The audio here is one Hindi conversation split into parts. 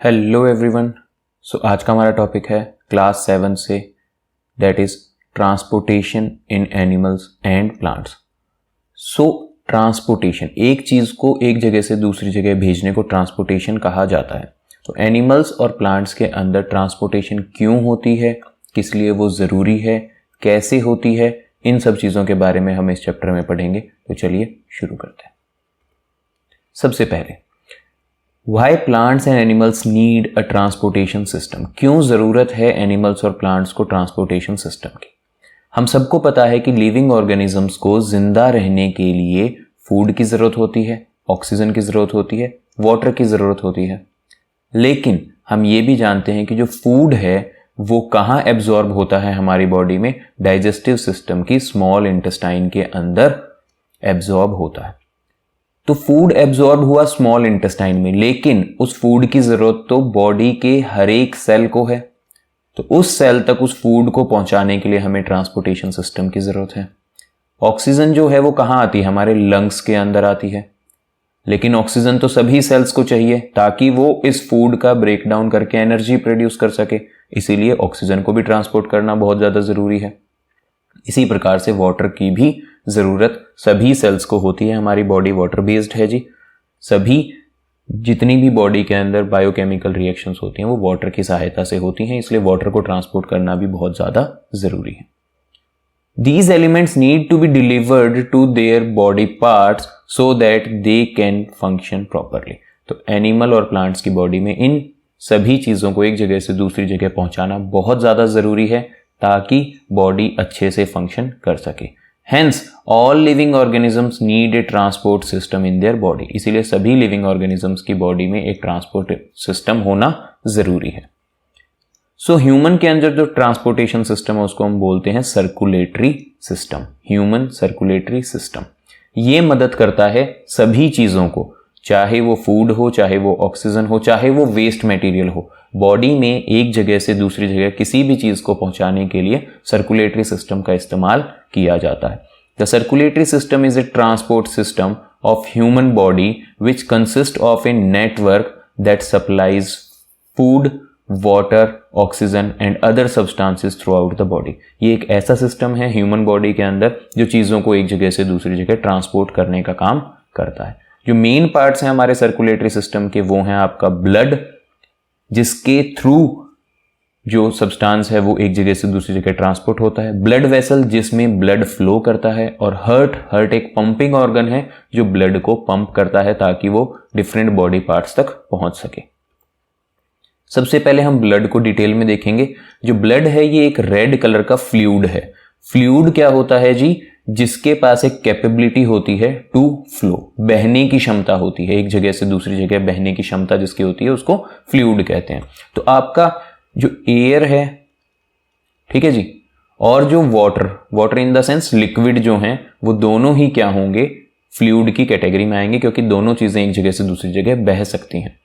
Hello everyone. सो आज का हमारा टॉपिक है क्लास 7 से, that is transportation in animals and plants. So transportation, एक चीज़ को एक जगह से दूसरी जगह भेजने को ट्रांसपोर्टेशन कहा जाता है। तो एनिमल्स और प्लांट्स के अंदर ट्रांसपोर्टेशन क्यों होती है, किस लिए वो ज़रूरी है, कैसे होती है, इन सब चीज़ों के बारे में हम इस चैप्टर में पढ़ेंगे। तो चलिए शुरू करते हैं। सबसे पहले, Why plants and animals need a transportation system? क्यों ज़रूरत है एनिमल्स और प्लांट्स को ट्रांसपोर्टेशन सिस्टम की? हम सबको पता है कि लिविंग ऑर्गेनिजम्स को जिंदा रहने के लिए फूड की ज़रूरत होती है, ऑक्सीजन की ज़रूरत होती है, वाटर की ज़रूरत होती है। लेकिन हम ये भी जानते हैं कि जो फूड है वो कहाँ एब्जॉर्ब होता है हमारी बॉडी में? डाइजेस्टिव सिस्टम की स्मॉल इंटेस्टाइन के अंदर एब्जॉर्ब होता है। तो फूड एब्जॉर्ब हुआ स्मॉल इंटेस्टाइन में, लेकिन उस फूड की जरूरत तो बॉडी के हर एक सेल को है। तो उस सेल तक उस फूड को पहुंचाने के लिए हमें ट्रांसपोर्टेशन सिस्टम की जरूरत है। ऑक्सीजन जो है वो कहाँ आती है? हमारे लंग्स के अंदर आती है। लेकिन ऑक्सीजन तो सभी सेल्स को चाहिए ताकि वो इस फूड का ब्रेक डाउन करके एनर्जी प्रोड्यूस कर सके। इसीलिए ऑक्सीजन को भी ट्रांसपोर्ट करना बहुत ज़्यादा ज़रूरी है। इसी प्रकार से वाटर की भी ज़रूरत सभी सेल्स को होती है। हमारी बॉडी वाटर बेस्ड है जी। सभी जितनी भी बॉडी के अंदर बायोकेमिकल रिएक्शंस होती हैं वो वाटर की सहायता से होती हैं, इसलिए वाटर को ट्रांसपोर्ट करना भी बहुत ज़्यादा ज़रूरी है। These elements need to be delivered to their body parts so that they can function properly. तो एनिमल और प्लांट्स की बॉडी में इन सभी चीज़ों को एक जगह से दूसरी जगह पहुंचाना बहुत ज़्यादा ज़रूरी है ताकि बॉडी अच्छे से फंक्शन कर सके। Hence, all living organisms need a transport system in their body. इसीलिए सभी लिविंग ऑर्गेनिजम्स की बॉडी में एक ट्रांसपोर्ट सिस्टम होना जरूरी है। सो ह्यूमन के अंदर जो ट्रांसपोर्टेशन सिस्टम है उसको हम बोलते हैं circulatory system. Human circulatory system ये मदद करता है सभी चीज़ों को, चाहे वो फूड हो, चाहे वो ऑक्सीजन हो, चाहे वो वेस्ट मटेरियल हो, बॉडी में एक जगह से दूसरी जगह किसी भी चीज़ को पहुंचाने के लिए सर्कुलेटरी सिस्टम का इस्तेमाल किया जाता है। The circulatory system is a transport system of human body which consist of a network that supplies food, water, oxygen and other substances through out the body. ये एक ऐसा सिस्टम है ह्यूमन बॉडी के अंदर जो चीज़ों को एक जगह से दूसरी जगह ट्रांसपोर्ट करने का काम करता है। जो मेन पार्ट्स हैं हमारे सर्कुलेटरी सिस्टम के वो हैं आपका ब्लड, जिसके थ्रू जो सब्सटेंस है वो एक जगह से दूसरी जगह ट्रांसपोर्ट होता है, ब्लड वेसल जिसमें ब्लड फ्लो करता है, और हार्ट एक पंपिंग ऑर्गन है जो ब्लड को पंप करता है ताकि वो डिफरेंट बॉडी पार्ट्स तक पहुंच सके। सबसे पहले हम ब्लड को डिटेल में देखेंगे। जो ब्लड है ये एक रेड कलर का फ्लूइड है। फ्लूइड क्या होता है जी? जिसके पास एक कैपेबिलिटी होती है टू फ्लो, बहने की क्षमता होती है, एक जगह से दूसरी जगह बहने की क्षमता जिसकी होती है उसको फ्लूइड कहते हैं। तो आपका जो एयर है, ठीक है जी, और जो water in the sense liquid जो हैं वो दोनों ही क्या होंगे? फ्लूइड की कैटेगरी में आएंगे, क्योंकि दोनों चीजें एक जगह से दूसरी जगह बह सकती हैं।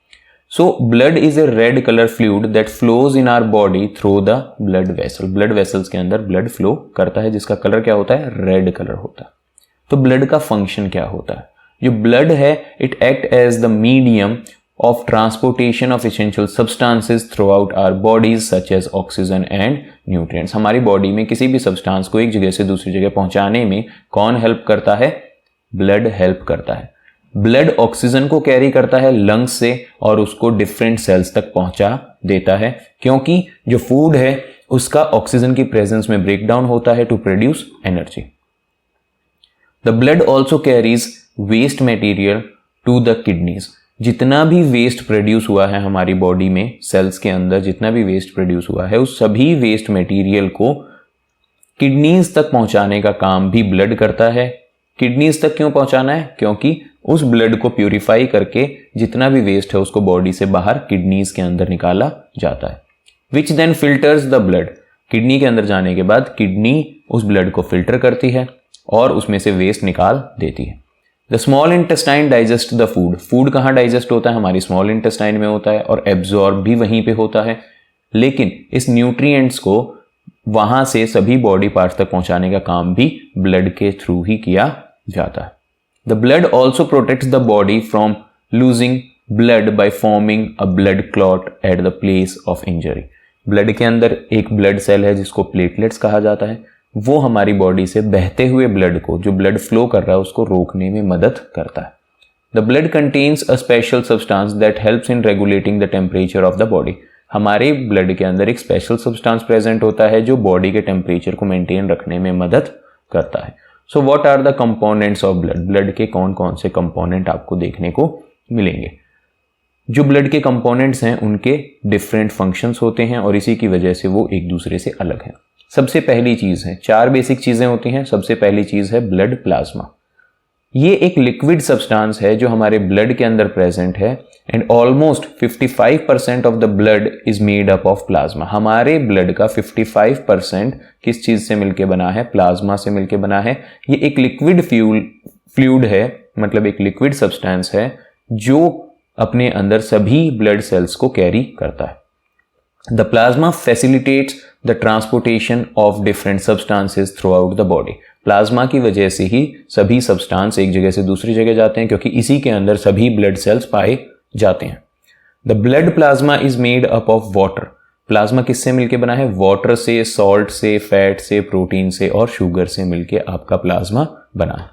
So blood is a red colour fluid that flows in our body through the blood vessel. Blood vessels के अंदर ब्लड फ्लो करता है जिसका कलर क्या होता है? रेड कलर होता है। तो ब्लड का फंक्शन क्या होता है? जो ब्लड है it act as the medium of transportation of essential substances throughout our bodies such as oxygen and nutrients. हमारी बॉडी में किसी भी सब्सटेंस को एक जगह से दूसरी जगह पहुंचाने में कौन हेल्प करता है? ब्लड हेल्प करता है। ब्लड ऑक्सीजन को कैरी करता है लंग्स से और उसको डिफरेंट सेल्स तक पहुंचा देता है, क्योंकि जो फूड है उसका ऑक्सीजन की प्रेजेंस में ब्रेक डाउन होता है to produce energy. The blood also carries waste material to the kidneys. जितना भी वेस्ट प्रोड्यूस हुआ है हमारी बॉडी में, सेल्स के अंदर जितना भी वेस्ट प्रोड्यूस हुआ है उस सभी वेस्ट मटेरियल को किडनीज तक पहुंचाने का काम भी ब्लड करता है। किडनीज तक क्यों पहुंचाना है? क्योंकि उस ब्लड को प्यूरिफाई करके जितना भी वेस्ट है उसको बॉडी से बाहर किडनीज के अंदर निकाला जाता है, which then filters the blood. Kidney के अंदर जाने के बाद किडनी उस ब्लड को फिल्टर करती है और उसमें से वेस्ट निकाल देती है। The small intestine digest the food. Food कहाँ डाइजेस्ट होता है? हमारी स्मॉल इंटेस्टाइन में होता है और एब्जॉर्ब भी वहीं पे होता है। लेकिन इस न्यूट्रिएंट्स को वहां से सभी बॉडी पार्ट्स तक पहुंचाने का काम भी ब्लड के थ्रू ही किया जाता है। The blood also protects the body from losing blood by forming a blood clot at the place of injury. Blood के अंदर एक ब्लड सेल है जिसको प्लेटलेट्स कहा जाता है, वो हमारी बॉडी से बहते हुए ब्लड को, जो ब्लड फ्लो कर रहा है उसको रोकने में मदद करता है। The blood contains a special substance that helps in regulating the temperature of the body. हमारे ब्लड के अंदर एक स्पेशल सब्सटेंस प्रेजेंट होता है जो बॉडी के टेम्परेचर को मेंटेन रखने में मदद करता है। So what are the components of blood? Blood के कौन कौन से कंपोनेंट आपको देखने को मिलेंगे? जो ब्लड के कंपोनेंट्स हैं उनके डिफरेंट फंक्शंस होते हैं और इसी की वजह से वो एक दूसरे से अलग हैं। सबसे पहली चीज है, 4 बेसिक चीजें होती हैं। सबसे पहली चीज है ब्लड प्लाज्मा। ये एक लिक्विड सब्सटेंस है जो हमारे ब्लड के अंदर प्रेजेंट है and almost 55% of the blood is made up of plasma. हमारे ब्लड का 55% किस चीज से मिलके बना है? प्लाज्मा से मिलके बना है। ये एक लिक्विड फ्लूइड है, मतलब एक लिक्विड सब्सटेंस है जो अपने अंदर सभी ब्लड सेल्स को कैरी करता है। The plasma facilitates the transportation of different substances through out the body. Plasma की वजह से ही सभी सब्सटेंस एक जगह से दूसरी जगह जाते हैं क्योंकि इसी के अंदर सभी ब्लड सेल्स पाए जाते हैं। The blood plasma is made up of water. Plasma किससे मिलके बना है? वाटर से, सॉल्ट से, फैट से, प्रोटीन से और शुगर से मिलके आपका प्लाज्मा बना है।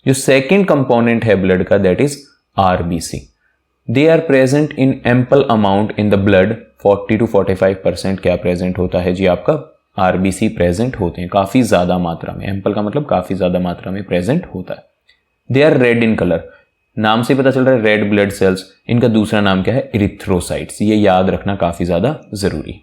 जो सेकेंड कंपोनेंट है ब्लड का, that is RBC. They are present in ample amount in the blood. 40 to 45% क्या प्रेजेंट होता है जी? आपका आरबीसी प्रेजेंट होते हैं काफी ज्यादा मात्रा में। एम्पल का मतलब काफी ज्यादा मात्रा में प्रेजेंट होता है। They are red in colour. नाम से पता चल रहा है रेड ब्लड सेल्स। इनका दूसरा नाम क्या है? इरिथ्रोसाइट्स। ये याद रखना काफी ज्यादा जरूरी।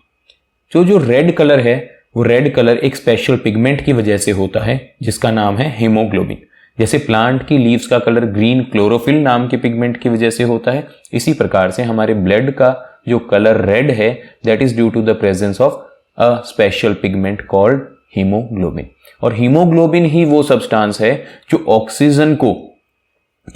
जो रेड कलर है वो रेड कलर एक स्पेशल पिगमेंट की वजह से होता है जिसका नाम है हीमोग्लोबिन। जैसे प्लांट की लीव्स का कलर ग्रीन क्लोरोफिल नाम के पिगमेंट की वजह से होता है, इसी प्रकार से हमारे ब्लड का जो कलर रेड है that is due to the presence of a special pigment called haemoglobin. और हीमोग्लोबिन ही वो सब्सटेंस है जो ऑक्सीजन को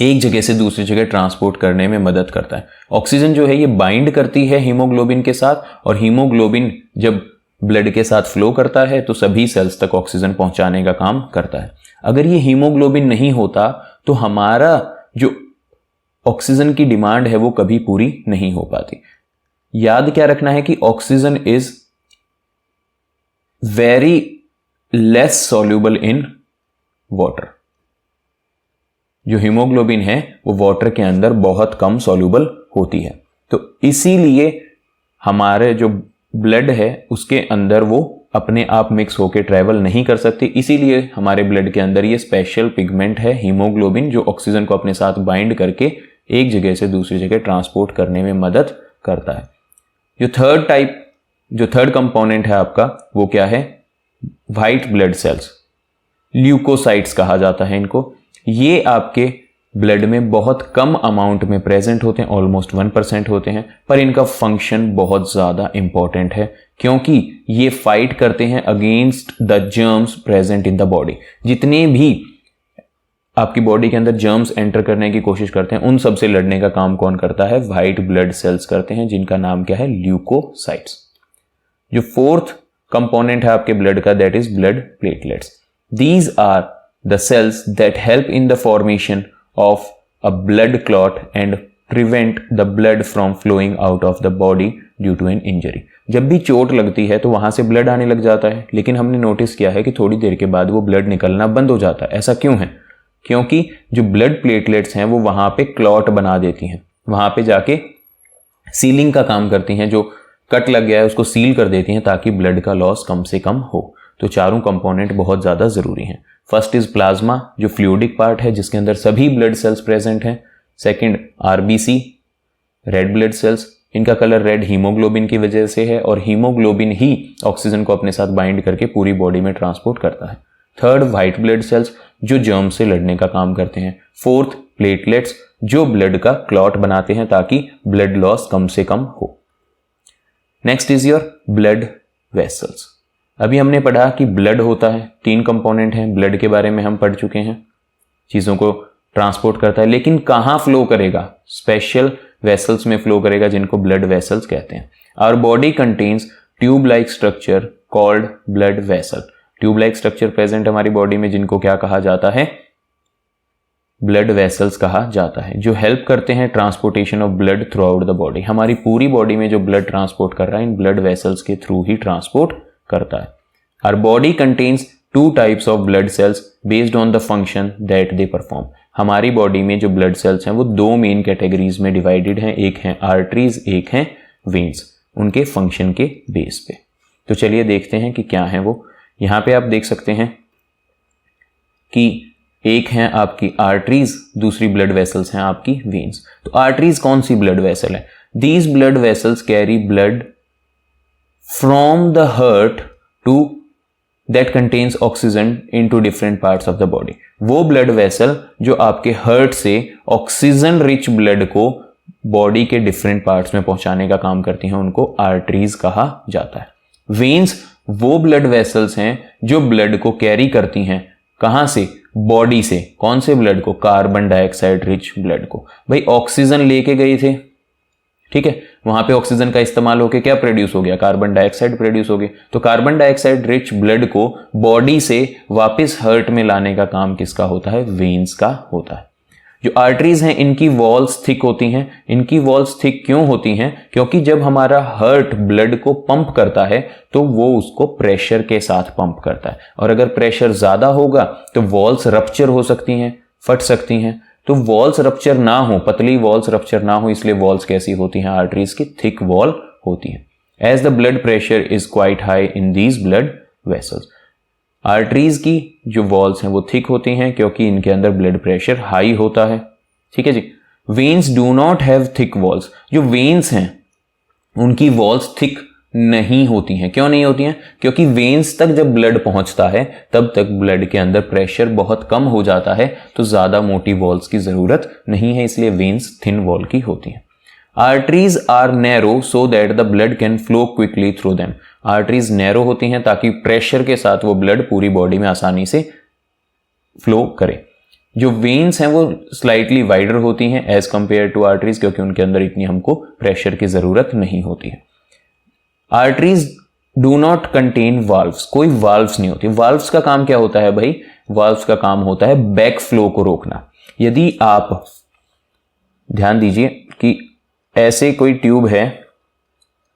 एक जगह से दूसरी जगह ट्रांसपोर्ट करने में मदद करता है। ऑक्सीजन जो है ये बाइंड करती है हीमोग्लोबिन के साथ और हीमोग्लोबिन जब ब्लड के साथ फ्लो करता है तो सभी सेल्स तक ऑक्सीजन पहुंचाने का काम करता है। अगर ये हीमोग्लोबिन नहीं होता तो हमारा जो ऑक्सीजन की डिमांड है वो कभी पूरी नहीं हो पाती। याद क्या रखना है कि oxygen is very less soluble in water. जो हीमोग्लोबिन है वो वाटर के अंदर बहुत कम सॉल्यूबल होती है, तो इसीलिए हमारे जो ब्लड है उसके अंदर वो अपने आप मिक्स होकर ट्रेवल नहीं कर सकती। इसीलिए हमारे ब्लड के अंदर ये स्पेशल पिगमेंट है हीमोग्लोबिन जो ऑक्सीजन को अपने साथ बाइंड करके एक जगह से दूसरी जगह ट्रांसपोर्ट करने में मदद करता है। जो थर्ड कंपोनेंट है आपका वो क्या है? व्हाइट ब्लड सेल्स, ल्यूकोसाइट्स कहा जाता है इनको। ये आपके ब्लड में बहुत कम अमाउंट में प्रेजेंट होते हैं, ऑलमोस्ट 1% होते हैं, पर इनका फंक्शन बहुत ज्यादा इंपॉर्टेंट है क्योंकि ये फाइट करते हैं against the germs present in the body. जितने भी आपकी बॉडी के अंदर जर्म्स एंटर करने की कोशिश करते हैं उन सब से लड़ने का काम कौन करता है? व्हाइट ब्लड सेल्स करते हैं, जिनका नाम क्या है? ल्यूकोसाइट्स। जो फोर्थ कंपोनेंट है आपके ब्लड का that is blood platelets. These are the cells that help in the formation of a blood clot and prevent the blood from flowing out of the body due to an injury. जब भी चोट लगती है तो वहां से ब्लड आने लग जाता है, लेकिन हमने नोटिस किया है कि थोड़ी देर के बाद वो ब्लड निकलना बंद हो जाता है। ऐसा क्यों है? क्योंकि जो ब्लड प्लेटलेट्स हैं वो वहां पे क्लॉट बना देती हैं, वहां पे जाके सीलिंग का काम करती हैं। जो कट लग गया है उसको सील कर देती हैं ताकि ब्लड का लॉस कम से कम हो। तो चारों कंपोनेंट बहुत ज्यादा जरूरी हैं। फर्स्ट इज प्लाज्मा जो फ्लूइडिक पार्ट है जिसके अंदर सभी ब्लड सेल्स प्रेजेंट हैं। Second RBC red blood cells, इनका कलर रेड हीमोग्लोबिन की वजह से है और हीमोग्लोबिन ही ऑक्सीजन को अपने साथ बाइंड करके पूरी बॉडी में ट्रांसपोर्ट करता है। थर्ड व्हाइट ब्लड सेल्स जो जर्म से लड़ने का काम करते हैं। फोर्थ प्लेटलेट्स जो ब्लड का क्लॉट बनाते हैं ताकि ब्लड लॉस कम से कम हो। Next is your blood vessels. अभी हमने पढ़ा कि ब्लड होता है, 3 कंपोनेंट हैं ब्लड के बारे में हम पढ़ चुके हैं, चीजों को ट्रांसपोर्ट करता है, लेकिन कहां फ्लो करेगा? स्पेशल वेसल्स में फ्लो करेगा जिनको ब्लड वेसल्स कहते हैं। Our body contains tube like structure called blood vessel. Tube like structure present हमारी बॉडी में जिनको क्या कहा जाता है? ब्लड वेसल्स कहा जाता है, जो हेल्प करते हैं transportation of blood through out the body. हमारी पूरी बॉडी में जो ब्लड ट्रांसपोर्ट कर रहा है इन ब्लड वेसल्स के थ्रू ही ट्रांसपोर्ट करता है। Our body contains 2 types of blood cells based on the function that they perform. हमारी बॉडी में जो ब्लड सेल्स हैं वो 2 मेन कैटेगरीज में डिवाइडेड हैं, एक हैं आर्टरीज, एक हैं वेन्स, उनके फंक्शन के बेस पे। तो चलिए देखते हैं कि क्या है वो। यहां पे आप देख सकते हैं कि एक है आपकी आर्टरीज, दूसरी ब्लड वेसल्स हैं आपकी वेन्स। तो आर्टरीज कौन सी ब्लड वेसल है? These blood vessels carry blood from the heart to that contains oxygen into different parts of the body. वो ब्लड वेसल जो आपके हार्ट से ऑक्सीजन रिच ब्लड को बॉडी के डिफरेंट पार्ट्स में पहुंचाने का काम करती हैं, उनको आर्टरीज कहा जाता है। वेन्स वो ब्लड वेसल्स हैं जो ब्लड को कैरी करती हैं, कहां से? बॉडी से। कौन से ब्लड को? कार्बन डाइऑक्साइड रिच ब्लड को। भाई ऑक्सीजन लेके गए थे, ठीक है, वहां पे ऑक्सीजन का इस्तेमाल होके क्या प्रोड्यूस हो गया? कार्बन डाइऑक्साइड प्रोड्यूस हो गया। तो कार्बन डाइऑक्साइड रिच ब्लड को बॉडी से वापस हार्ट में लाने का काम किसका होता है? वेन्स का होता है। जो आर्टरीज हैं इनकी वॉल्स थिक होती हैं। इनकी वॉल्स थिक क्यों होती हैं? क्योंकि जब हमारा हार्ट ब्लड को पंप करता है तो वो उसको प्रेशर के साथ पंप करता है, और अगर प्रेशर ज्यादा होगा तो वॉल्स रप्चर हो सकती हैं, फट सकती हैं। तो वॉल्स रप्चर ना हो, पतली वॉल्स रप्चर ना हो, इसलिए वॉल्स कैसी होती हैं? आर्टरीज की थिक वॉल होती हैं। As the blood pressure is quite high in these blood vessels. Arteries की जो वॉल्स हैं वो थिक होती हैं क्योंकि इनके अंदर ब्लड प्रेशर हाई होता है, ठीक है जी। Veins do not have thick walls. जो वेन्स हैं उनकी वॉल्स थिक नहीं होती हैं। क्यों नहीं होती हैं? क्योंकि वेन्स तक जब ब्लड पहुंचता है तब तक ब्लड के अंदर प्रेशर बहुत कम हो जाता है, तो ज्यादा मोटी वॉल्स की जरूरत नहीं है, इसलिए वेन्स थिन वॉल की होती हैं। Arteries are narrow so that the blood can flow quickly through them. Arteries narrow होती हैं ताकि प्रेशर के साथ वो ब्लड पूरी बॉडी में आसानी से फ्लो करे। जो वेन्स हैं वो स्लाइटली वाइडर होती हैं एज कंपेयर टू आर्टरीज, क्योंकि उनके अंदर इतनी हमको प्रेशर की जरूरत नहीं होती है। Arteries do not contain valves. कोई वाल्व्स नहीं होती। वाल्व्स का काम क्या होता है भाई? वाल्व्स का काम होता है बैक फ्लो को रोकना। यदि आप ध्यान दीजिए कि ऐसे कोई ट्यूब है,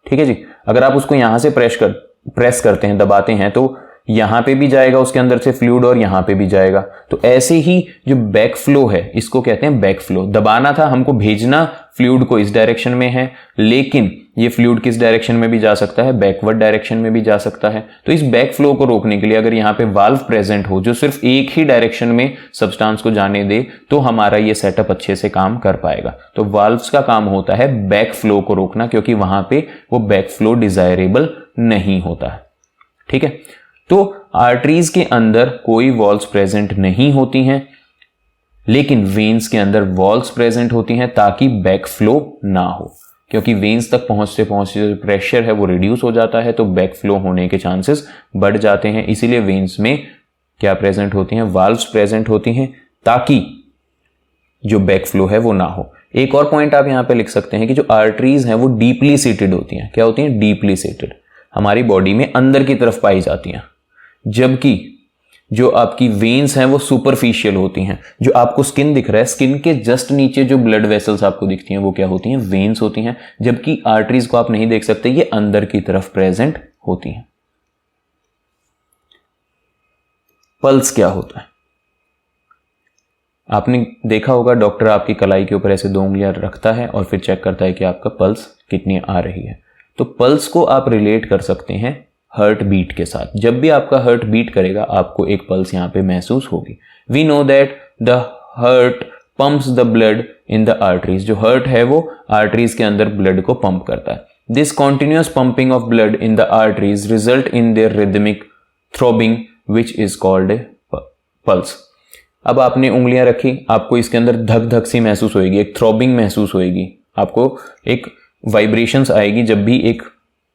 ठीक है जी, अगर आप उसको यहां से प्रेस करते हैं, दबाते हैं, तो यहां पे भी जाएगा उसके अंदर से फ्लूइड और यहां पे भी जाएगा। तो ऐसे ही जो बैक फ्लो है इसको कहते हैं बैक फ्लो। दबाना था हमको, भेजना फ्लूइड को इस डायरेक्शन में है, लेकिन ये फ्लूइड किस डायरेक्शन में भी जा सकता है? बैकवर्ड डायरेक्शन में भी जा सकता है। तो इस बैक फ्लो को रोकने के लिए अगर यहाँ पे वाल्व प्रेजेंट हो जो सिर्फ एक ही डायरेक्शन में सब्सटेंस को जाने दे, तो हमारा ये सेटअप अच्छे से काम कर पाएगा। तो वाल्व्स का काम होता है बैक फ्लो को रोकना, क्योंकि वहां पे वो बैक फ्लो डिजायरेबल नहीं होता है, ठीक है। तो आर्टरीज के अंदर कोई वॉल्व्स प्रेजेंट नहीं होती हैं, लेकिन वेन्स के अंदर वॉल्व्स प्रेजेंट होती हैं ताकि बैक फ्लो ना हो, क्योंकि वेन्स तक पहुंचते पहुंचते जो प्रेशर है वो रिड्यूस हो जाता है, तो बैक फ्लो होने के चांसेस बढ़ जाते हैं। इसीलिए वेन्स में क्या प्रेजेंट होती हैं? वाल्व्स प्रेजेंट होती हैं ताकि जो बैक फ्लो है वो ना हो। एक और पॉइंट आप यहां पे लिख सकते हैं कि जो आर्टरीज हैं वो डीपली सीटेड होती हैं। क्या होती हैं? डीपली सीटेड, हमारी बॉडी में अंदर की तरफ पाई जाती हैं, जबकि जो आपकी वेन्स हैं वो सुपरफिशियल होती हैं। जो आपको स्किन दिख रहा है, स्किन के जस्ट नीचे जो ब्लड वेसल्स आपको दिखती हैं वो क्या होती हैं? वेन्स होती हैं, जबकि आर्टरीज को आप नहीं देख सकते, ये अंदर की तरफ प्रेजेंट होती हैं। पल्स क्या होता है? आपने देखा होगा डॉक्टर आपकी कलाई के ऊपर ऐसे 2 उंगलियां रखता है और फिर चेक करता है कि आपका पल्स कितनी आ रही है। तो पल्स को आप रिलेट कर सकते हैं हार्ट बीट के साथ। जब भी आपका हार्ट बीट करेगा आपको एक पल्स यहां पे महसूस होगी। We know that the heart pumps the blood in the arteries. जो हार्ट है वो आर्टरीज के अंदर ब्लड को पंप करता है। This continuous pumping of blood in the arteries result in their rhythmic throbbing which is called a pulse. अब आपने उंगलियां रखी, आपको इसके अंदर धक धक सी महसूस होगी, एक थ्रोबिंग महसूस होगी, आपको एक वाइब्रेशंस आएगी। जब भी एक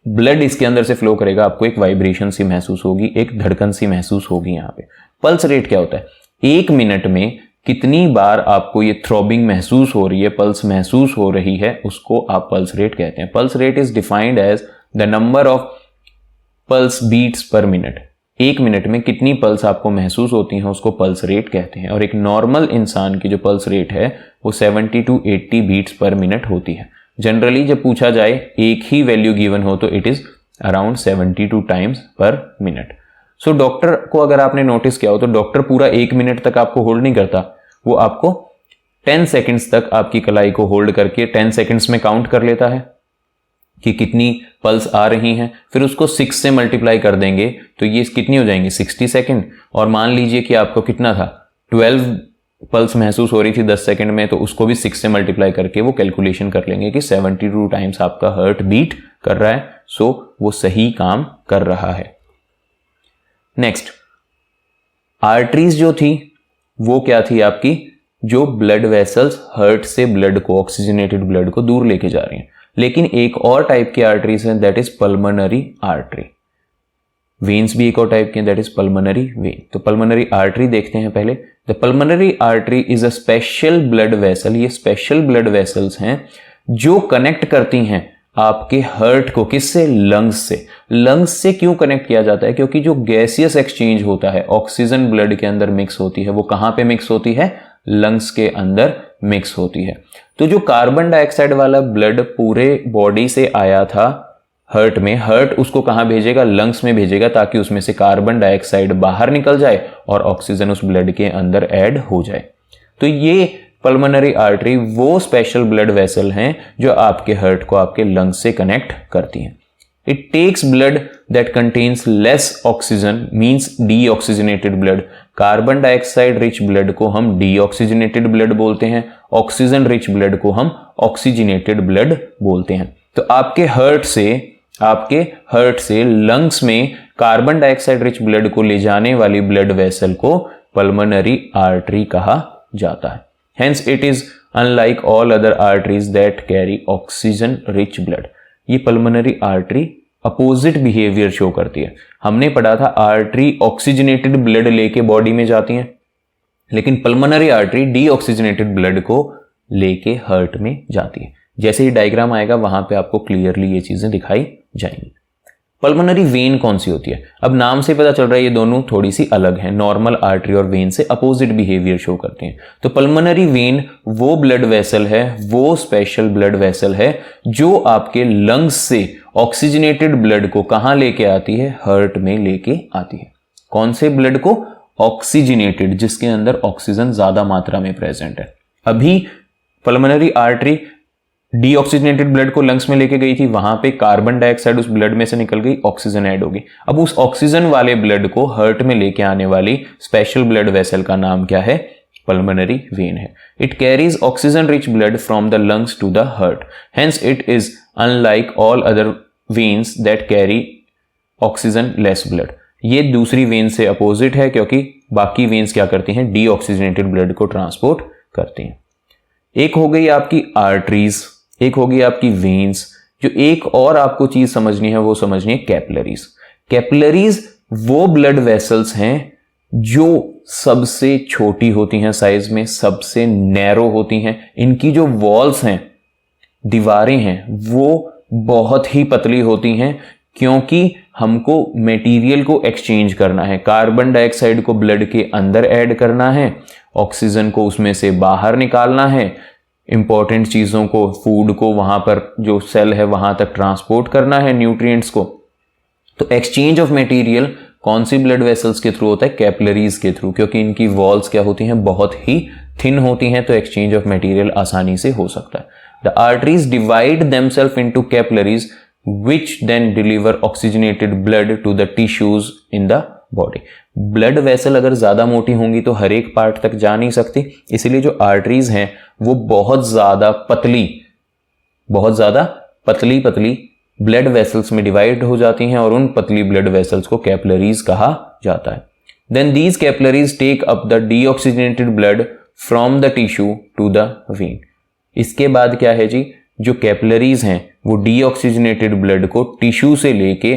ब्लड इसके अंदर से फ्लो करेगा आपको एक वाइब्रेशन सी महसूस होगी, एक धड़कन सी महसूस होगी। यहाँ पे पल्स रेट क्या होता है? 1 मिनट में कितनी बार आपको ये थ्रोबिंग महसूस हो रही है, पल्स महसूस हो रही है, उसको आप पल्स रेट कहते हैं। Pulse rate is defined as the number of pulse beats per minute. 1 minute में कितनी पल्स आपको महसूस होती हैं उसको पल्स रेट कहते हैं। और एक नॉर्मल इंसान की जो पल्स रेट है वो 70 to 80 बीट्स पर मिनट होती है। जनरली जब पूछा जाए एक ही वैल्यू गिवन हो तो इट इज अराउंड 72 टाइम्स पर मिनट। सो डॉक्टर को अगर आपने नोटिस किया हो तो डॉक्टर पूरा 1 मिनट तक आपको होल्ड नहीं करता, वो आपको 10 सेकेंड्स तक आपकी कलाई को होल्ड करके 10 सेकेंड्स में काउंट कर लेता है कि कितनी पल्स आ रही हैं, फिर उसको 6 से मल्टीप्लाई कर देंगे तो ये कितनी हो जाएंगी 60 सेकेंड। और मान लीजिए कि आपको कितना था 12 पल्स महसूस हो रही थी 10 सेकेंड में, तो उसको भी 6 से मल्टीप्लाई करके वो कैलकुलेशन कर लेंगे कि 72 टाइम्स आपका हार्ट बीट कर रहा है। सो वो सही काम कर रहा है। नेक्स्ट, आर्टरीज जो थी वो क्या थी आपकी, जो ब्लड वेसल्स हार्ट से ब्लड को, ऑक्सीजनेटेड ब्लड को दूर लेके जा रही हैं। लेकिन एक और टाइप की आर्टरीज है that is pulmonary artery. Veins भी एक और टाइप के दैट इज पल्मोनरी वेन। तो पल्मोनरी आर्टरी देखते हैं पहले। The pulmonary artery is a special blood vessel. ये स्पेशल ब्लड वेसल्स हैं जो कनेक्ट करती हैं आपके हार्ट को, किससे, लंग्स से। लंग्स से क्यों कनेक्ट किया जाता है, क्योंकि जो गैसियस एक्सचेंज होता है, ऑक्सीजन ब्लड के अंदर मिक्स होती है, वो कहां पे मिक्स होती है, लंग्स के अंदर मिक्स होती है। तो जो कार्बन डाइऑक्साइड वाला ब्लड पूरे बॉडी से आया था हार्ट में, हार्ट उसको कहां भेजेगा, लंग्स में भेजेगा, ताकि उसमें से कार्बन डाइऑक्साइड बाहर निकल जाए और ऑक्सीजन उस ब्लड के अंदर ऐड हो जाए। तो ये पल्मोनरी आर्टरी वो स्पेशल ब्लड वेसल हैं जो आपके हार्ट को आपके लंग्स से कनेक्ट करती हैं। It takes blood that contains less oxygen, means deoxygenated blood. Carbon dioxide rich blood को हम डीऑक्सीजनेटेड ब्लड बोलते हैं, ऑक्सीजन रिच ब्लड को हम ऑक्सीजनेटेड ब्लड बोलते हैं। तो आपके हार्ट से लंग्स में कार्बन डाइऑक्साइड रिच ब्लड को ले जाने वाली ब्लड वेसल को पल्मोनरी आर्टरी कहा जाता है। Hence it is unlike all other arteries that carry oxygen rich blood. ये pulmonary artery opposite behaviour show करती है। हमने पढ़ा था आर्टरी ऑक्सीजनेटेड ब्लड लेके बॉडी में जाती हैं, लेकिन पल्मोनरी आर्टरी डीऑक्सीजनेटेड ब्लड को लेके हार्ट में जाती है। जैसे ही डायग्राम आएगा वहां पे आपको क्लियरली ये चीजें दिखाई जाएंगी। पल्मोनरी वेन कौन सी होती है, अब नाम से पता चल रहा है ये दोनों थोड़ी सी अलग हैं, नॉर्मल आर्टरी और वेन से अपोजिट बिहेवियर शो करती हैं। तो पल्मोनरी वेन वो ब्लड वेसल है, वो स्पेशल ब्लड वेसल है जो आपके लंग्स से ऑक्सीजनेटेड ब्लड को कहां लेके आती है, हार्ट में लेके आती है। कौन से ब्लड को, ऑक्सीजनेटेड, जिसके अंदर ऑक्सीजन ज्यादा मात्रा में प्रेजेंट है। अभी पल्मोनरी आर्टरी डीऑक्सीजनेटेड ब्लड को लंग्स में लेके गई थी, वहां पे कार्बन डाइऑक्साइड उस ब्लड में से निकल गई, ऑक्सीजन ऐड होगी। अब उस ऑक्सीजन वाले ब्लड को हार्ट में लेके आने वाली स्पेशल ब्लड वेसल का नाम क्या है, पल्मोनरी वेन है। It carries oxygen rich blood from the lungs to the heart, hence it is unlike all other veins that carry oxygen less blood. ये दूसरी वेन से अपोजिट है क्योंकि बाकी वेन्स क्या करती हैं, डीऑक्सीजनेटेड ब्लड को ट्रांसपोर्ट करती हैं। एक हो गई आपकी आर्टरीज, एक होगी आपकी वेन्स। जो एक और आपको चीज समझनी है वो समझनी है कैपिलरीज। कैपिलरीज वो ब्लड वेसल्स हैं जो सबसे छोटी होती हैं साइज में, सबसे नैरो होती हैं। इनकी जो वॉल्स हैं, दीवारें हैं, वो बहुत ही पतली होती हैं क्योंकि हमको मटेरियल को एक्सचेंज करना है, कार्बन डाइऑक्साइड को ब्लड के अंदर ऐड करना है, ऑक्सीजन को उसमें से बाहर निकालना है, इंपॉर्टेंट चीजों को, फूड को वहां पर जो सेल है वहां तक ट्रांसपोर्ट करना है, न्यूट्रिएंट्स को। तो एक्सचेंज ऑफ मटेरियल कौन सी ब्लड वेसल्स के थ्रू होता है, कैपिलरीज के थ्रू, क्योंकि इनकी वॉल्स क्या होती हैं, बहुत ही थिन होती हैं, तो एक्सचेंज ऑफ मटेरियल आसानी से हो सकता है। The arteries divide themselves into capillaries which then deliver oxygenated blood to the tissues in the body. Blood vessel अगर ज्यादा मोटी होंगी तो हर एक पार्ट तक जा नहीं सकती, इसीलिए जो आर्टरीज हैं वो बहुत ज्यादा पतली ब्लड वेसल्स में डिवाइड हो जाती हैं और उन पतली ब्लड वेसल्स को कैपिलरीज कहा जाता है। Then these capillaries take up the deoxygenated blood from the tissue to the vein. इसके बाद क्या है जी, जो कैपिलरीज हैं वो डीऑक्सीजनेटेड ब्लड को टिश्यू से लेके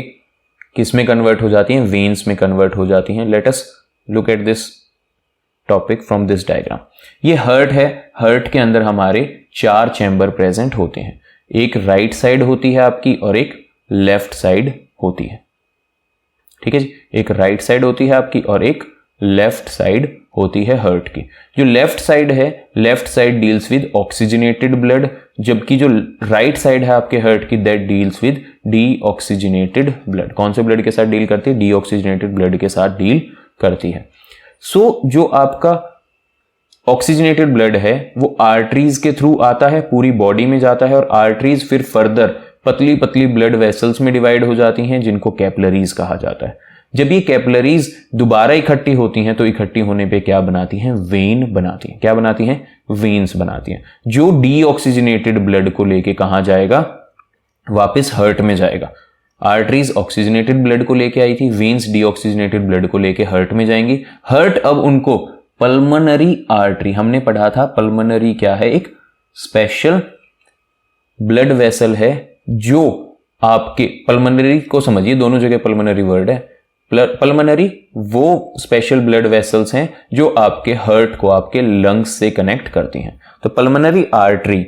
किस में कन्वर्ट हो जाती हैं, वेन्स में कन्वर्ट हो जाती हैं। Let us look at this topic from this diagram. ये हार्ट है, हार्ट के अंदर हमारे 4 चैम्बर प्रेजेंट होते हैं, एक राइट साइड होती है आपकी और एक लेफ्ट साइड होती है। ठीक है जी। एक राइट साइड होती है आपकी और एक लेफ्ट साइड होती है हार्ट की। जो लेफ्ट साइड है, left side deals with oxygenated blood, जबकि जो राइट साइड है आपके हार्ट की that deals with deoxygenated blood. कौन से ब्लड के साथ डील करती है? डीऑक्सीजनेटेड ब्लड के साथ डील करती है। सो जो आपका ऑक्सीजनेटेड ब्लड है वो आर्टरीज के थ्रू आता है, पूरी बॉडी में जाता है और आर्टरीज फिर फर्दर पतली पतली ब्लड वेसल्स में डिवाइड हो जाती हैं जिनको कैपिलरीज कहा जाता है। जब ये कैपिलरीज दोबारा इकट्ठी होती हैं तो इकट्ठी होने पे क्या बनाती हैं? वेन बनाती हैं। क्या बनाती हैं? वेन्स बनाती हैं, जो डीऑक्सीजनेटेड ब्लड को लेके कहां जाएगा? वापस हार्ट में जाएगा। आर्टरीज ऑक्सीजनेटेड ब्लड को लेके आई थी, वेन्स डीऑक्सीजनेटेड ब्लड को लेके हार्ट में जाएंगी। हार्ट अब उनको पल्मोनरी आर्टरी, हमने पढ़ा था पल्मोनरी क्या है? एक स्पेशल ब्लड वेसल है जो आपके, पल्मोनरी को समझिए, दोनों जगह पल्मोनरी वर्ड है। पल्मोनरी वो स्पेशल ब्लड वेसल्स हैं जो आपके हार्ट को आपके लंग्स से कनेक्ट करती हैं। तो पल्मोनरी आर्टरी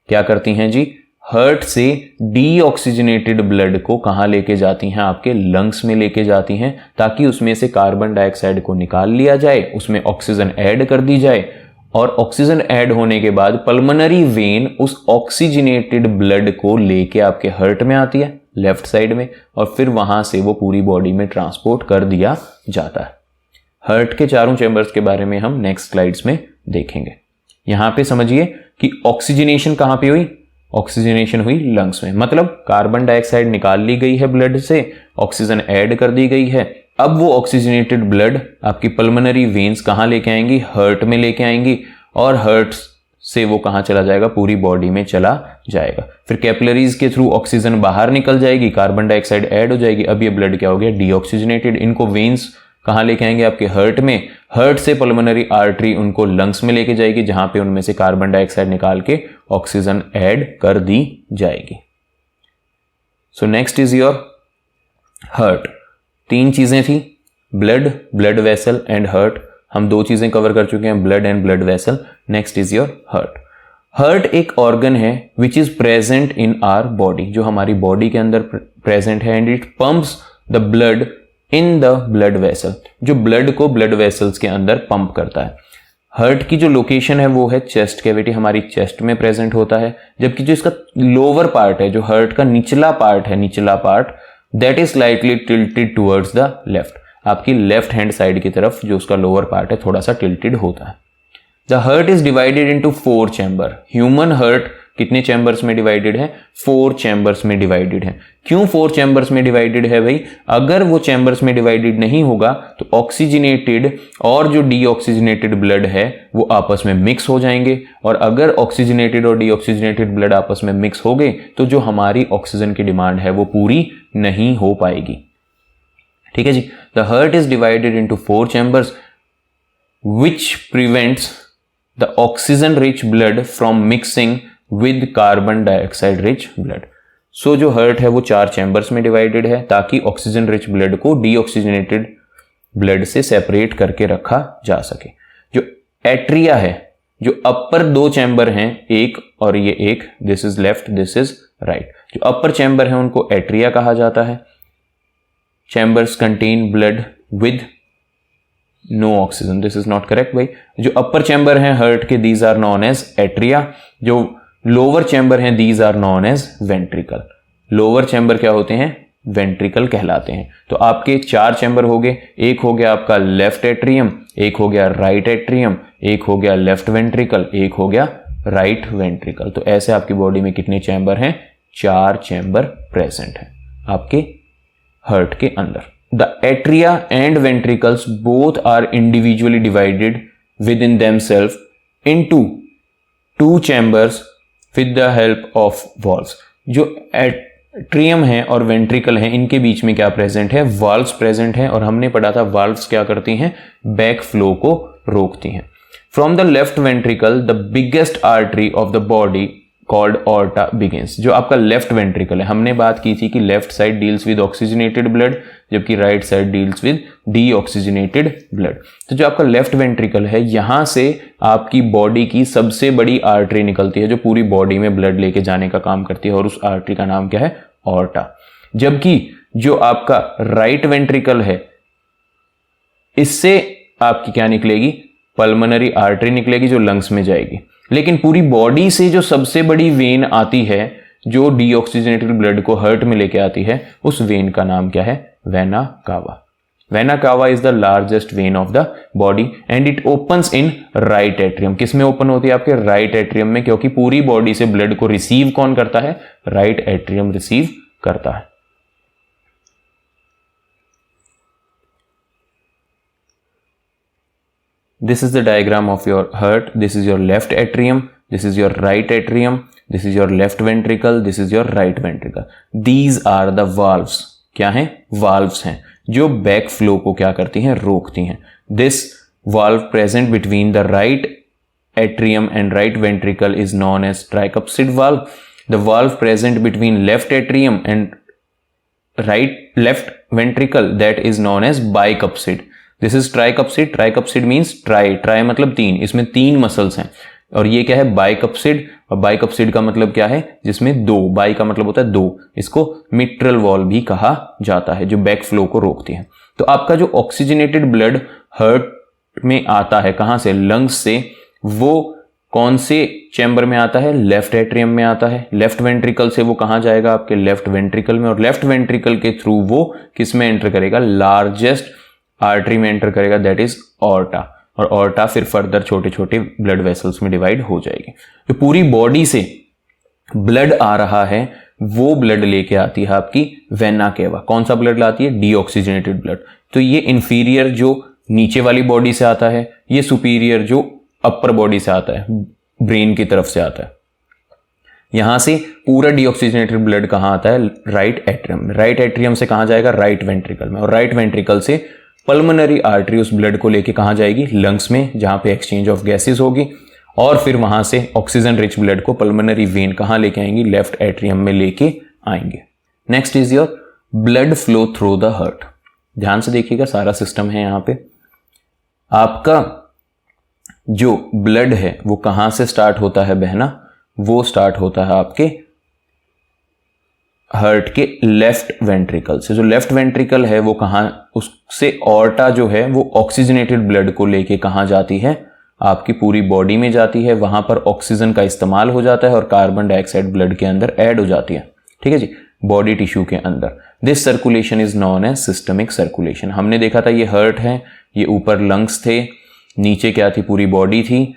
क्या करती हैं जी? हार्ट से डीऑक्सीजनेटेड ब्लड को कहां लेके जाती हैं? आपके लंग्स में लेके जाती हैं, ताकि उसमें से कार्बन डाइऑक्साइड को निकाल लिया जाए, उसमें ऑक्सीजन ऐड कर दी जाए और ऑक्सीजन ऐड होने के बाद पल्मोनरी वेन उस ऑक्सीजनेटेड ब्लड को लेके आपके हार्ट में आती है लेफ्ट साइड में, और फिर वहां से वो पूरी बॉडी में ट्रांसपोर्ट कर दिया जाता है। हार्ट के चारों चैम्बर्स के बारे में हम नेक्स्ट स्लाइड्स में देखेंगे। यहां पे समझिए कि ऑक्सीजनेशन कहां पे हुई? ऑक्सीजनेशन हुई लंग्स में, मतलब कार्बन डाइऑक्साइड निकाल ली गई है ब्लड से, ऑक्सीजन ऐड कर दी गई है। अब वो ऑक्सीजनेटेड ब्लड आपकी पल्मोनरी वेन्स कहां लेके आएंगी? हार्ट में लेके आएंगी, और हार्ट से वो कहां चला जाएगा? पूरी बॉडी में चला जाएगा। फिर कैपिलरीज के थ्रू ऑक्सीजन बाहर निकल जाएगी, कार्बन डाइऑक्साइड ऐड हो जाएगी। अब ये ब्लड क्या हो गया? डीऑक्सीजनेटेड। इनको वेन्स कहां लेके आएंगे? आपके हार्ट में। हार्ट से पल्मोनरी आर्टरी उनको लंग्स में लेके जाएगी, जहां पे उनमें से कार्बन डाइऑक्साइड निकाल के ऑक्सीजन ऐड कर दी जाएगी। So next is your heart. तीन चीजें थी, blood, blood vessel and heart. हम दो चीजें कवर कर चुके हैं, blood and blood vessel. Next is your heart. Heart एक ऑर्गन है which is present in our body, जो हमारी बॉडी के अंदर प्रेजेंट है, and it pumps the blood in the blood vessel, जो ब्लड को ब्लड वेसल्स के अंदर पंप करता है। हार्ट की जो लोकेशन है वो है चेस्ट कैविटी, हमारी चेस्ट में प्रेजेंट होता है। जबकि जो इसका लोअर पार्ट है, जो हार्ट का निचला पार्ट है, निचला part, that is slightly tilted towards the left, आपकी लेफ्ट हैंड साइड की तरफ जो उसका लोअर पार्ट है थोड़ा सा टिल्टेड होता है। The heart is divided into 4 chamber. Human heart कितने चैम्बर्स में डिवाइडेड है? 4 चैम्बर्स में डिवाइडेड है। क्यों 4 चैम्बर्स में डिवाइडेड है भाई? अगर वो चैम्बर्स में डिवाइडेड नहीं होगा तो ऑक्सीजनेटेड और जो डीऑक्सीजनेटेड ब्लड है वो आपस में मिक्स हो जाएंगे, और अगर ऑक्सीजनेटेड और डीऑक्सीजनेटेड ब्लड आपस में मिक्स हो गए तो जो हमारी ऑक्सीजन की डिमांड है वो पूरी नहीं हो पाएगी। ठीक है जी। The heart is divided into 4 chambers which prevents the oxygen rich blood from mixing with carbon dioxide rich blood। सो जो हार्ट है वो 4 चैम्बर्स में डिवाइडेड है ताकि ऑक्सीजन रिच ब्लड को डीऑक्सीजनेटेड ब्लड से सेपरेट करके रखा जा सके। जो एट्रिया है, जो अपर 2 चैम्बर हैं, एक और ये एक, this is left, this is right, जो अपर चैम्बर है उनको एट्रिया कहा जाता है। Chambers contain blood with no oxygen, this is not correct भाई। जो अपर चैम्बर हैं हार्ट के, these are known as atria. जो लोअर चैम्बर हैं, these are known as ventricle. Lower chamber क्या होते हैं? वेंट्रिकल कहलाते हैं। तो आपके 4 चैम्बर हो गए, एक हो गया आपका लेफ्ट एट्रियम, एक हो गया राइट एट्रियम, एक हो गया लेफ्ट वेंट्रिकल, एक हो गया राइट वेंट्रिकल। तो ऐसे आपकी बॉडी में कितने चैम्बर हैं? 4 चैम्बर प्रेजेंट हैं आपके हार्ट के अंदर। The atria and ventricles both are individually divided within themselves into 2 chambers with the help of valves। जो एट्रियम है और वेंट्रिकल है इनके बीच में क्या प्रेजेंट है? वाल्व्स प्रेजेंट है, और हमने पढ़ा था वाल्व्स क्या करती हैं? बैक फ्लो को रोकती हैं। From the left ventricle the biggest artery of the body called aorta begins. जो आपका लेफ्ट वेंट्रिकल है, हमने बात की थी कि left side deals with oxygenated blood, जबकि right side deals with deoxygenated blood. तो जो आपका लेफ्ट वेंट्रिकल है, यहां से आपकी बॉडी की सबसे बड़ी आर्टरी निकलती है जो पूरी बॉडी में ब्लड लेके जाने का काम करती है, और उस आर्टरी का नाम क्या है? ऑर्टा। जबकि जो आपका राइट वेंट्रिकल है, इससे आपकी क्या निकलेगी, पल्मोनरी आर्टरी निकलेगी जो लंग्स में जाएगी। लेकिन पूरी बॉडी से जो सबसे बड़ी वेन आती है, जो डीऑक्सीजनेटेड ब्लड को हार्ट में लेके आती है, उस वेन का नाम क्या है, vena cava. Vena cava is the largest when of the body and it opens in right atrium. किसमें ओपन होती है, आपके राइट एट्रियम में, क्योंकि पूरी बॉडी से ब्लड को रिसीव कौन करता है, राइट एट्रियम रिसीव करता है। This is the diagram of your heart. This is your left atrium. This is your right atrium. This is your left ventricle. This is your right ventricle. These are the valves. क्या हैं, valves हैं जो बैक फ्लो को क्या करती हैं, रोकती हैं। This valve present between the right atrium and right ventricle is known as tricuspid valve. The valve present between left atrium and left ventricle, that is known as bicuspid. This is tricuspid. Tricuspid means tri मतलब तीन, इसमें तीन मसल्स हैं। और ये क्या है, बाइकप्सिड। और बाइकप्सिड का मतलब क्या है, जिसमें दो, बाई का मतलब होता है दो। इसको मिट्रल वॉल भी कहा जाता है, जो बैक फ्लो को रोकती है। तो आपका जो ऑक्सीजनेटेड ब्लड हार्ट में आता है, कहां से, लंग्स से, वो कौन से चैम्बर में आता है, लेफ्ट एट्रियम में आता है। लेफ्ट वेंट्रिकल से वो कहां जाएगा, आपके लेफ्ट वेंट्रिकल में, और लेफ्ट वेंट्रिकल के थ्रू वो किस में एंटर करेगा, लार्जेस्ट आर्टरी में एंटर करेगा, दैट इज ऑर्टा। और ऑर्टा फिर फर्दर छोटे छोटे ब्लड वेसल्स में डिवाइड हो जाएगी। तो पूरी बॉडी से ब्लड आ रहा है, वो ब्लड लेके आती है आपकी वेना केवा। कौन सा ब्लड लाती है, डीऑक्सीजनेटेड ब्लड। तो ये इंफीरियर जो नीचे वाली बॉडी से आता है, ये सुपीरियर जो अपर बॉडी से आता है, ब्रेन की तरफ से आता है। यहां से पूरा डीऑक्सीजनेटेड ब्लड कहां आता है, राइट एट्रियम में। राइट एट्रियम से कहां जाएगा, राइट वेंट्रिकल में। और राइट वेंट्रिकल से पल्मोनरी आर्टरी उस ब्लड को लेके कहां जाएगी, लंग्स में, जहां पे एक्सचेंज ऑफ गैसेस होगी। और फिर वहां से ऑक्सीजन रिच ब्लड को पल्मोनरी वेन कहां लेके आएंगी, लेफ्ट एट्रियम में लेके आएंगे। Next is your blood flow through the heart. ध्यान से देखिएगा, सारा सिस्टम है यहां पे। आपका जो ब्लड है वो कहां से स्टार्ट होता है बहना, वो स्टार्ट होता है आपके हार्ट के लेफ्ट वेंट्रिकल से। जो लेफ्ट वेंट्रिकल है वो कहां, उससे ऑर्टा जो है वो ऑक्सीजनेटेड ब्लड को लेके कहां जाती है, आपकी पूरी बॉडी में जाती है। वहां पर ऑक्सीजन का इस्तेमाल हो जाता है और कार्बन डाइऑक्साइड ब्लड के अंदर ऐड हो जाती है, ठीक है जी, बॉडी टिश्यू के अंदर। This circulation is known as systemic circulation. हमने देखा था ये हार्ट है, ये ऊपर लंग्स थे, नीचे क्या थी, पूरी बॉडी थी,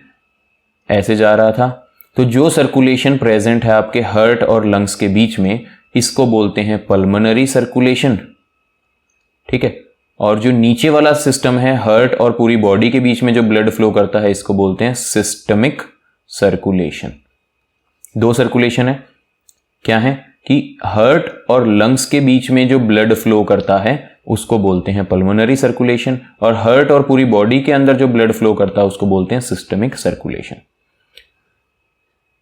ऐसे जा रहा था। तो जो सर्कुलेशन प्रेजेंट है आपके हार्ट और लंग्स के बीच में, इसको बोलते हैं पल्मोनरी सर्कुलेशन, ठीक है। और जो नीचे वाला सिस्टम है, हार्ट और पूरी बॉडी के बीच में जो ब्लड फ्लो करता है, इसको बोलते हैं सिस्टमिक सर्कुलेशन। दो सर्कुलेशन है, क्या है कि हार्ट और लंग्स के बीच में जो ब्लड फ्लो करता है उसको बोलते हैं पल्मोनरी सर्कुलेशन, और हार्ट और पूरी बॉडी के अंदर जो ब्लड फ्लो करता है उसको बोलते हैं सिस्टमिक सर्कुलेशन।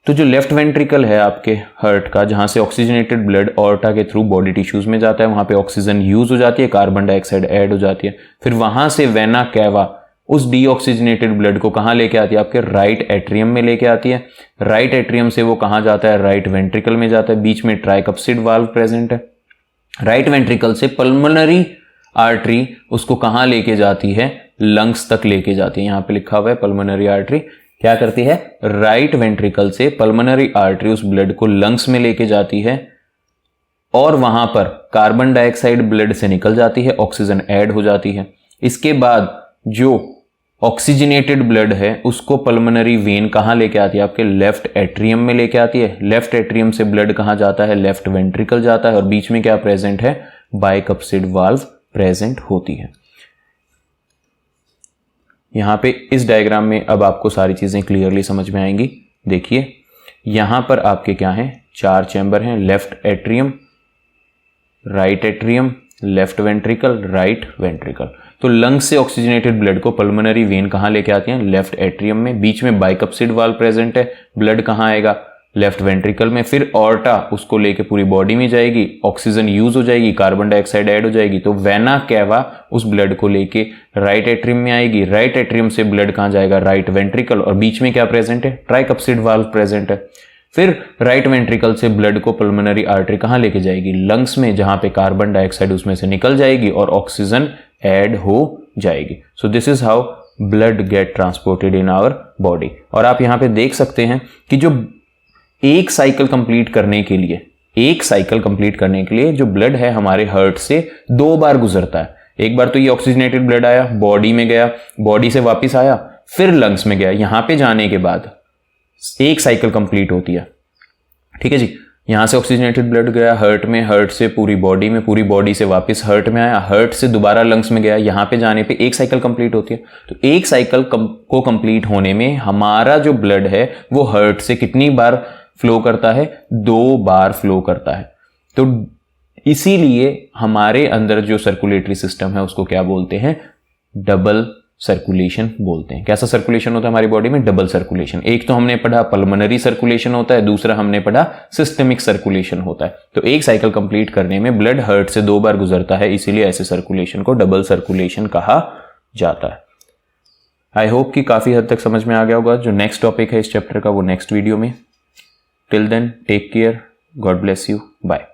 तो जो लेफ्ट वेंट्रिकल है आपके हार्ट का, जहां से ऑक्सीजनेटेड ब्लड ऑर्टा के थ्रू बॉडी टिश्यूज में जाता है, वहां पे ऑक्सीजन यूज हो जाती है, कार्बन डाइऑक्साइड ऐड हो जाती है। फिर वहां से वेना कैवा उस डीऑक्सीजनेटेड ब्लड को कहां लेके आती है, आपके राइट एट्रियम में लेके आती है। राइट एट्रियम से वो कहां जाता है, राइट वेंट्रिकल में जाता है। बीच में ट्राइकप्सिड वाल्व प्रेजेंट है। राइट वेंट्रिकल से पल्मोनरी आर्टरी उसको कहां लेके जाती है, लंग्स तक लेके जाती है। यहां पे लिखा हुआ है पल्मोनरी आर्टरी क्या करती है, राइट वेंट्रिकल से पल्मोनरी आर्टरी उस ब्लड को लंग्स में लेके जाती है, और वहां पर कार्बन डाइऑक्साइड ब्लड से निकल जाती है, ऑक्सीजन ऐड हो जाती है। इसके बाद जो ऑक्सीजनेटेड ब्लड है उसको पल्मोनरी वेन कहां लेके आती है, आपके लेफ्ट एट्रियम में लेके आती है। लेफ्ट एट्रियम से ब्लड कहां जाता है, लेफ्ट वेंट्रिकल जाता है, और बीच में क्या प्रेजेंट है, बाइकप्सिड वाल्व प्रेजेंट होती है। यहां पे इस डायग्राम में अब आपको सारी चीजें क्लियरली समझ में आएंगी। देखिए यहां पर आपके क्या हैं, चार चैम्बर हैं, left atrium, right atrium, left ventricle, right ventricle. तो लंग्स से ऑक्सीजनेटेड ब्लड को पल्मोनरी वेन कहां लेके आती हैं, लेफ्ट एट्रियम में। बीच में बाइकप्सिड वाल्व प्रेजेंट है, ब्लड कहां आएगा, लेफ्ट वेंट्रिकल में। फिर ऑर्टा उसको लेके पूरी बॉडी में जाएगी, ऑक्सीजन यूज हो जाएगी, कार्बन डाइऑक्साइड ऐड हो जाएगी, तो वेना कैवा उस ब्लड को लेके राइट एट्रियम में आएगी। राइट एट्रियम से ब्लड कहां जाएगा, राइट वेंट्रिकल, और बीच में क्या प्रेजेंट है, ट्राइकप्सिड वाल्व प्रेजेंट है। फिर राइट वेंट्रिकल से ब्लड को पल्मोनरी आर्टरी कहाँ लेके जाएगी, लंग्स में, जहां पे कार्बन डाइऑक्साइड उसमें से निकल जाएगी और ऑक्सीजन ऐड हो जाएगी। So this is how blood get transported in our body. और आप यहां पे देख सकते हैं कि जो एक साइकिल कंप्लीट करने के लिए जो ब्लड है हमारे हार्ट से 2 बार गुजरता है। एक बार तो ये ऑक्सीजनेटेड ब्लड आया, बॉडी में गया, बॉडी से वापस आया, फिर लंग्स में गया। यहां पे जाने के बाद एक साइकिल कंप्लीट होती है, ठीक है जी। यहां से ऑक्सीजनेटेड ब्लड गया हार्ट में, हार्ट से पूरी बॉडी में, पूरी बॉडी से वापस हार्ट में आया, हार्ट से दोबारा लंग्स में गया, यहां पे जाने पे एक साइकिल कंप्लीट होती है। तो एक साइकिल को कंप्लीट होने में हमारा जो ब्लड है वो हार्ट से कितनी बार फ्लो करता है, 2 बार फ्लो करता है। तो इसीलिए हमारे अंदर जो सर्कुलेटरी सिस्टम है उसको क्या बोलते हैं, डबल सर्कुलेशन बोलते हैं। कैसा सर्कुलेशन होता है हमारी बॉडी में, डबल सर्कुलेशन। एक तो हमने पढ़ा पल्मोनरी सर्कुलेशन होता है, दूसरा हमने पढ़ा सिस्टमिक सर्कुलेशन होता है। तो एक साइकिल कंप्लीट करने में ब्लड हार्ट से 2 बार गुजरता है, इसीलिए ऐसे सर्कुलेशन को डबल सर्कुलेशन कहा जाता है। आई होप कि काफी हद तक समझ में आ गया होगा। जो नेक्स्ट टॉपिक है इस चैप्टर का वो नेक्स्ट वीडियो में। Till then take care, God bless you, bye.